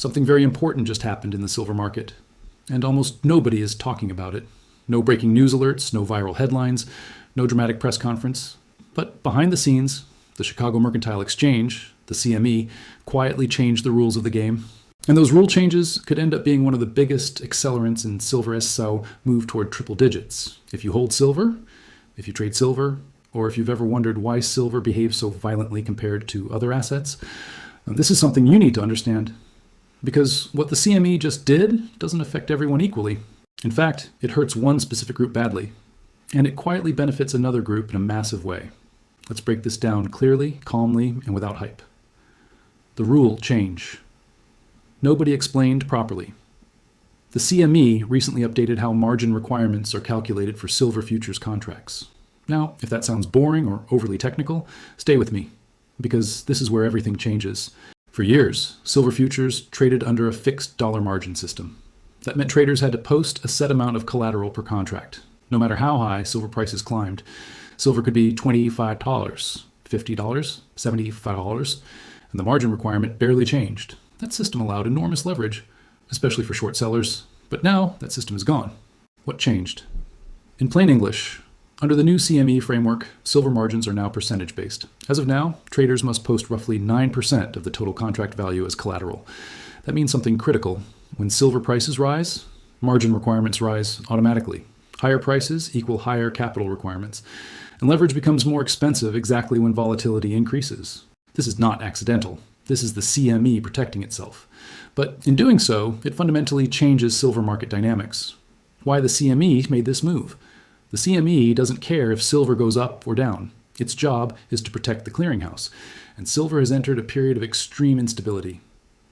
Something very important just happened in the silver market, and almost nobody is talking about it. No breaking news alerts, no viral headlines, no dramatic press conference. But behind the scenes, the Chicago Mercantile Exchange, the CME, quietly changed the rules of the game. And those rule changes could end up being one of the biggest accelerants in silver SSO move toward triple digits. If you hold silver, if you trade silver, or if you've ever wondered why silver behaves so violently compared to other assets, this is something you need to understand. Because what the CME just did doesn't affect everyone equally. In fact, it hurts one specific group badly, and it quietly benefits another group in a massive way. Let's break this down clearly, calmly, and without hype. The rule change. Nobody explained properly. The CME recently updated how margin requirements are calculated for silver futures contracts. Now, if that sounds boring or overly technical, stay with me, because this is where everything changes. For years, silver futures traded under a fixed dollar margin system. That meant traders had to post a set amount of collateral per contract. No matter how high silver prices climbed, silver could be $25, $50, $75, and the margin requirement barely changed. That system allowed enormous leverage, especially for short sellers, but now that system is gone. What changed? In plain English, under the new CME framework, silver margins are now percentage-based. As of now, traders must post roughly 9% of the total contract value as collateral. That means something critical. When silver prices rise, margin requirements rise automatically. Higher prices equal higher capital requirements, and leverage becomes more expensive exactly when volatility increases. This is not accidental. This is the CME protecting itself. But in doing so, it fundamentally changes silver market dynamics. Why the CME made this move? The CME doesn't care if silver goes up or down. Its job is to protect the clearinghouse, and silver has entered a period of extreme instability.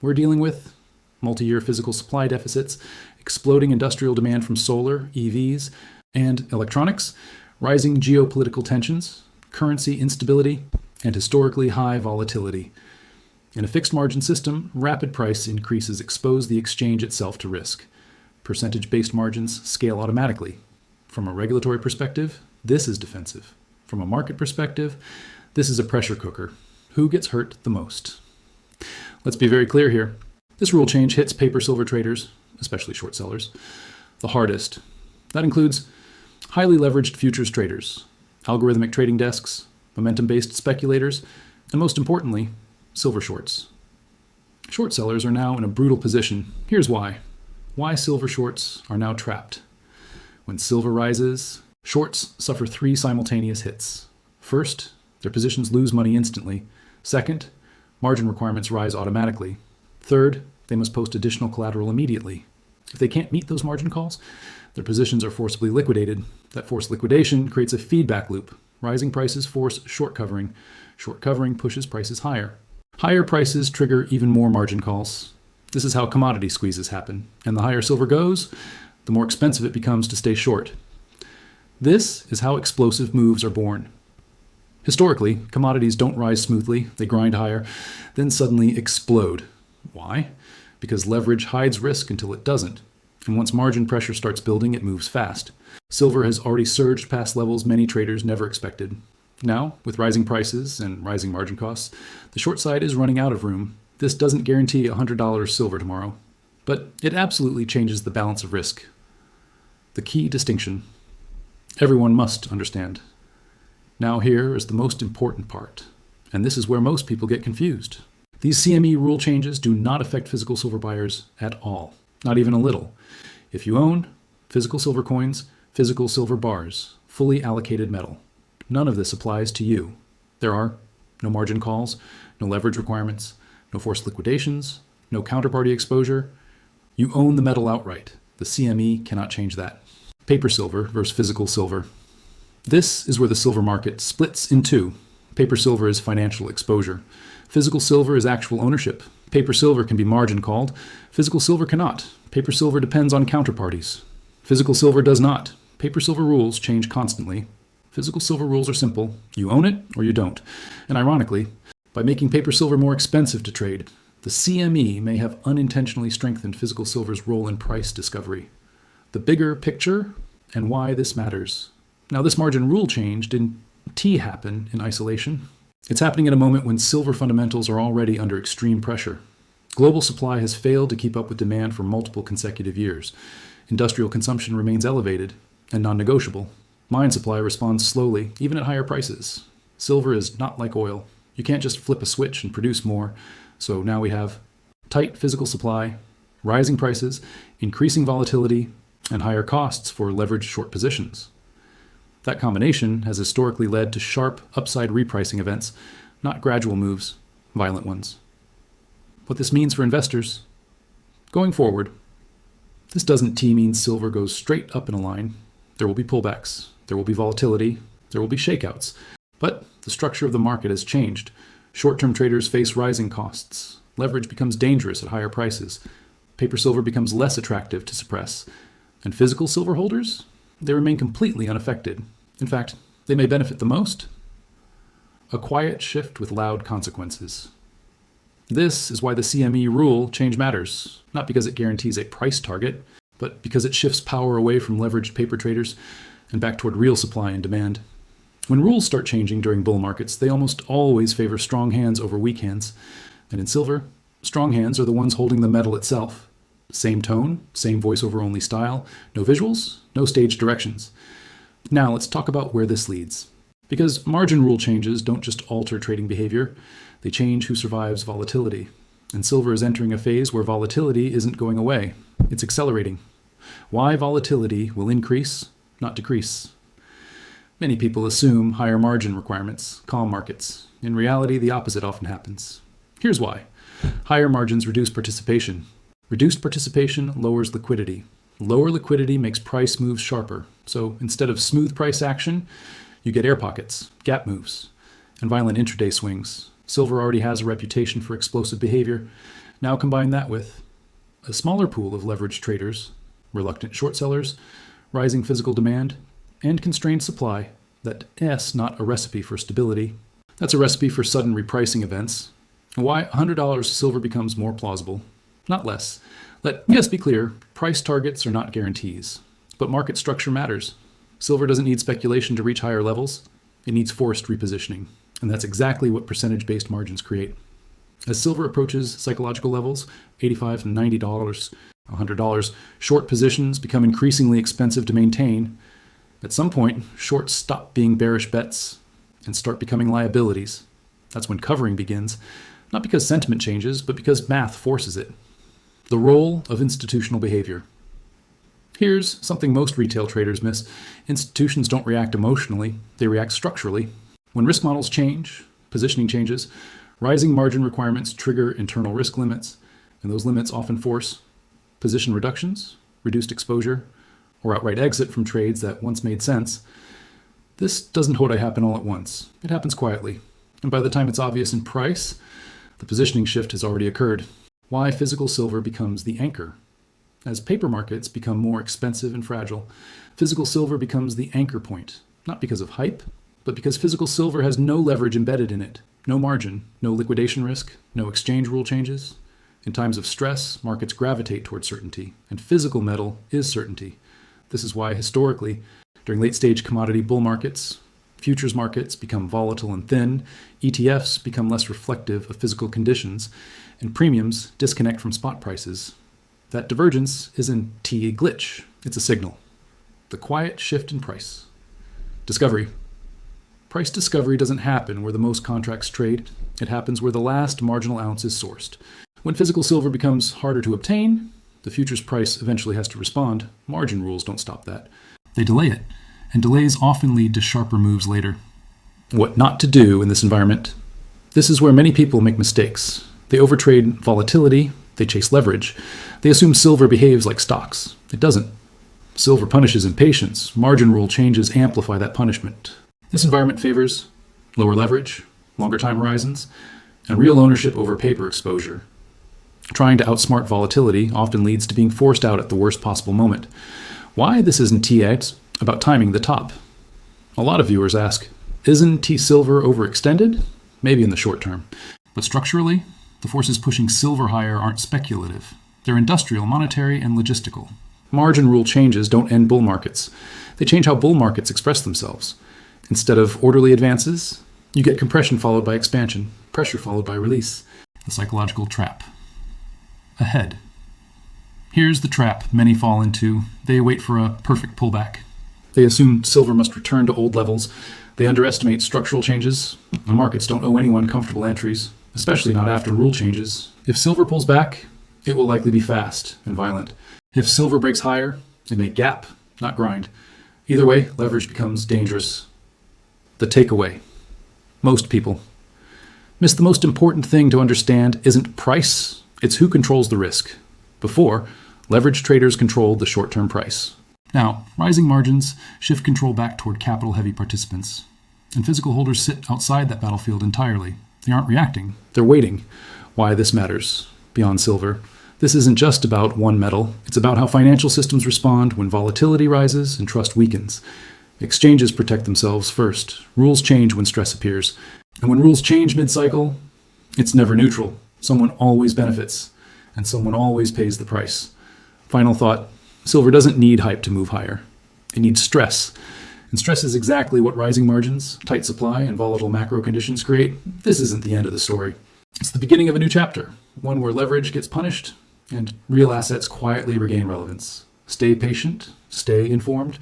We're dealing with multi-year physical supply deficits, exploding industrial demand from solar, EVs, and electronics, rising geopolitical tensions, currency instability, and historically high volatility. In a fixed margin system, rapid price increases expose the exchange itself to risk. Percentage-based margins scale automatically. From a regulatory perspective, this is defensive. From a market perspective, this is a pressure cooker. Who gets hurt the most? Let's be very clear here. This rule change hits paper silver traders, especially short sellers, the hardest. That includes highly leveraged futures traders, algorithmic trading desks, momentum-based speculators, and most importantly, silver shorts. Short sellers are now in a brutal position. Here's why. Why silver shorts are now trapped. When silver rises, shorts suffer three simultaneous hits. First, their positions lose money instantly. Second, margin requirements rise automatically. Third, they must post additional collateral immediately. If they can't meet those margin calls, their positions are forcibly liquidated. That forced liquidation creates a feedback loop. Rising prices force short covering. Short covering pushes prices higher. Higher prices trigger even more margin calls. This is how commodity squeezes happen. And the higher silver goes, the more expensive it becomes to stay short. This is how explosive moves are born. Historically, commodities don't rise smoothly, they grind higher, then suddenly explode. Why? Because leverage hides risk until it doesn't. And once margin pressure starts building, it moves fast. Silver has already surged past levels many traders never expected. Now, with rising prices and rising margin costs, the short side is running out of room. This doesn't guarantee $100 silver tomorrow, but it absolutely changes the balance of risk. The key distinction. Everyone must understand. Now here is the most important part, and this is where most people get confused. These CME rule changes do not affect physical silver buyers at all, not even a little. If you own physical silver coins, physical silver bars, fully allocated metal, none of this applies to you. There are no margin calls, no leverage requirements, no forced liquidations, no counterparty exposure. You own the metal outright. The CME cannot change that. Paper silver versus physical silver. This is where the silver market splits in two. Paper silver is financial exposure. Physical silver is actual ownership. Paper silver can be margin called. Physical silver cannot. Paper silver depends on counterparties. Physical silver does not. Paper silver rules change constantly. Physical silver rules are simple. You own it or you don't. And ironically, by making paper silver more expensive to trade, the CME may have unintentionally strengthened physical silver's role in price discovery. The bigger picture and why this matters. Now, this margin rule change didn't happen in isolation. It's happening at a moment when silver fundamentals are already under extreme pressure. Global supply has failed to keep up with demand for multiple consecutive years. Industrial consumption remains elevated and non-negotiable. Mine supply responds slowly, even at higher prices. Silver is not like oil. You can't just flip a switch and produce more. So now we have tight physical supply, rising prices, increasing volatility, and higher costs for leveraged short positions. That combination has historically led to sharp upside repricing events, not gradual moves, violent ones. What this means for investors. Going forward, this doesn't mean silver goes straight up in a line. There will be pullbacks, there will be volatility, there will be shakeouts. But the structure of the market has changed. Short-term traders face rising costs. Leverage becomes dangerous at higher prices. Paper silver becomes less attractive to suppress. And physical silver holders? They remain completely unaffected. In fact, they may benefit the most. A quiet shift with loud consequences. This is why the CME rule change matters, not because it guarantees a price target, but because it shifts power away from leveraged paper traders and back toward real supply and demand. When rules start changing during bull markets, they almost always favor strong hands over weak hands. And in silver, strong hands are the ones holding the metal itself. Same tone, same voiceover-only style, no visuals, no stage directions. Now let's talk about where this leads. Because margin rule changes don't just alter trading behavior, they change who survives volatility. And silver is entering a phase where volatility isn't going away, it's accelerating. Why volatility will increase, not decrease. Many people assume higher margin requirements calm markets. In reality, the opposite often happens. Here's why. Higher margins reduce participation. Reduced participation lowers liquidity. Lower liquidity makes price moves sharper. So instead of smooth price action, you get air pockets, gap moves, and violent intraday swings. Silver already has a reputation for explosive behavior. Now combine that with a smaller pool of leveraged traders, reluctant short sellers, rising physical demand, and constrained supply. That's not a recipe for stability. That's a recipe for sudden repricing events. And why $100 silver becomes more plausible, not less. Let me just be clear, price targets are not guarantees, but market structure matters. Silver doesn't need speculation to reach higher levels. It needs forced repositioning. And that's exactly what percentage-based margins create. As silver approaches psychological levels, $85 and $90, $100, short positions become increasingly expensive to maintain. At some point, shorts stop being bearish bets and start becoming liabilities. That's when covering begins, not because sentiment changes, but because math forces it. The role of institutional behavior. Here's something most retail traders miss. Institutions don't react emotionally, they react structurally. When risk models change, positioning changes, rising margin requirements trigger internal risk limits, and those limits often force position reductions, reduced exposure, or outright exit from trades that once made sense. This doesn't happen all at once. It happens quietly. And by the time it's obvious in price, the positioning shift has already occurred. Why physical silver becomes the anchor. As paper markets become more expensive and fragile, physical silver becomes the anchor point, not because of hype, but because physical silver has no leverage embedded in it, no margin, no liquidation risk, no exchange rule changes. In times of stress, markets gravitate toward certainty, and physical metal is certainty. This is why, historically, during late-stage commodity bull markets, futures markets become volatile and thin, ETFs become less reflective of physical conditions, and premiums disconnect from spot prices. That divergence isn't a glitch, it's a signal. The quiet shift in price. Discovery. Price discovery doesn't happen where the most contracts trade. It happens where the last marginal ounce is sourced. When physical silver becomes harder to obtain, the futures price eventually has to respond. Margin rules don't stop that. They delay it, and delays often lead to sharper moves later. What not to do in this environment? This is where many people make mistakes. They overtrade volatility, they chase leverage. They assume silver behaves like stocks. It doesn't. Silver punishes impatience. Margin rule changes amplify that punishment. This environment favors lower leverage, longer time horizons, and real ownership over paper exposure. Trying to outsmart volatility often leads to being forced out at the worst possible moment. Why this isn't T8 about timing the top? A lot of viewers ask, isn't T-silver overextended? Maybe in the short term. But structurally, the forces pushing silver higher aren't speculative. They're industrial, monetary, and logistical. Margin rule changes don't end bull markets. They change how bull markets express themselves. Instead of orderly advances, you get compression followed by expansion, pressure followed by release. The psychological trap. ahead. Here's the trap many fall into. They wait for a perfect pullback. They assume silver must return to old levels. They underestimate structural changes. The markets don't owe anyone comfortable entries, especially not after rule changes. If silver pulls back, it will likely be fast and violent. If silver breaks higher, it may gap, not grind. Either way, leverage becomes dangerous. The takeaway. Most people miss the most important thing to understand isn't price, it's who controls the risk. Before, leverage traders controlled the short-term price. Now, rising margins shift control back toward capital-heavy participants, and physical holders sit outside that battlefield entirely. They aren't reacting, they're waiting. Why this matters beyond silver. This isn't just about one metal, it's about how financial systems respond when volatility rises and trust weakens. Exchanges protect themselves first. Rules change when stress appears. And when rules change mid-cycle, it's never neutral. Someone always benefits, and someone always pays the price. Final thought, silver doesn't need hype to move higher. It needs stress. And stress is exactly what rising margins, tight supply, and volatile macro conditions create. This isn't the end of the story. It's the beginning of a new chapter, one where leverage gets punished and real assets quietly regain relevance. Stay patient, stay informed,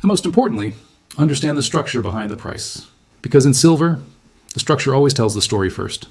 and most importantly, understand the structure behind the price. Because in silver, the structure always tells the story first.